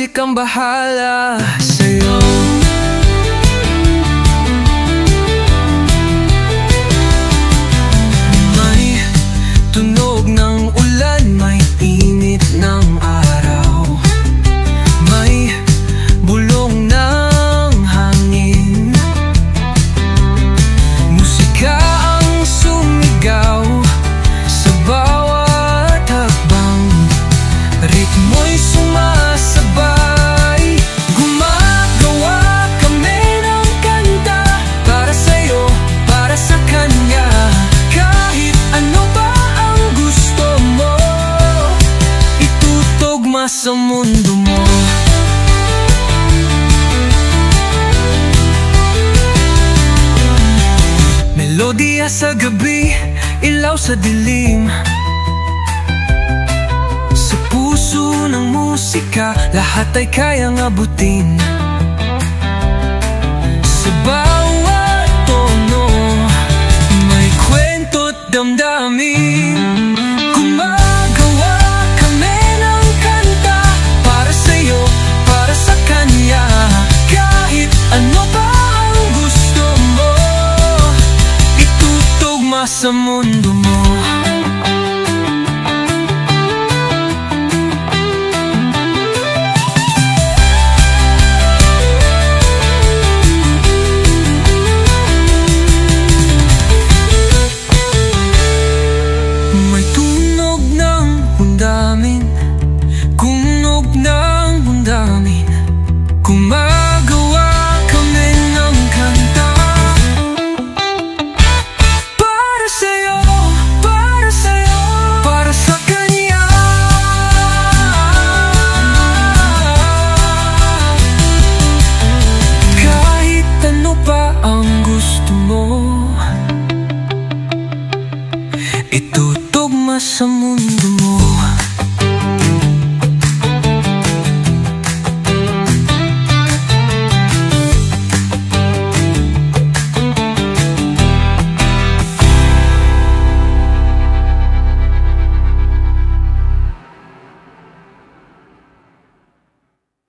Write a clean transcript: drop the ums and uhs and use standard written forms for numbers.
musikang bahala sa'yo. May tunog ng ulan, may init ng araw, may bulong ng hangin. Musika ang sumigaw sa bawat hakbang, ritmo'y sumasabay. Gumagawa kami ng kanta para sa'yo, para sa kanya. Kahit ano ba ang gusto mo, itutugma sa mundo mo. Melodiya sa gabi, ilaw sa dilim, sa puso ng musika, lahat ay kayang abutin. Sa bawat tono, may kwento't damdamin. Gumagawa kami ng kanta para sa'yo, para sa kanya. Kahit ano ba ang gusto mo, itutugma sa mundo mo. May tunog ng hundamin, kunog ng hundamin. Gumagawa kami ng kanta para sa'yo, para sa'yo, para sa kanya. Kahit ano pa ang gusto mo, itutugma sa mundo mo.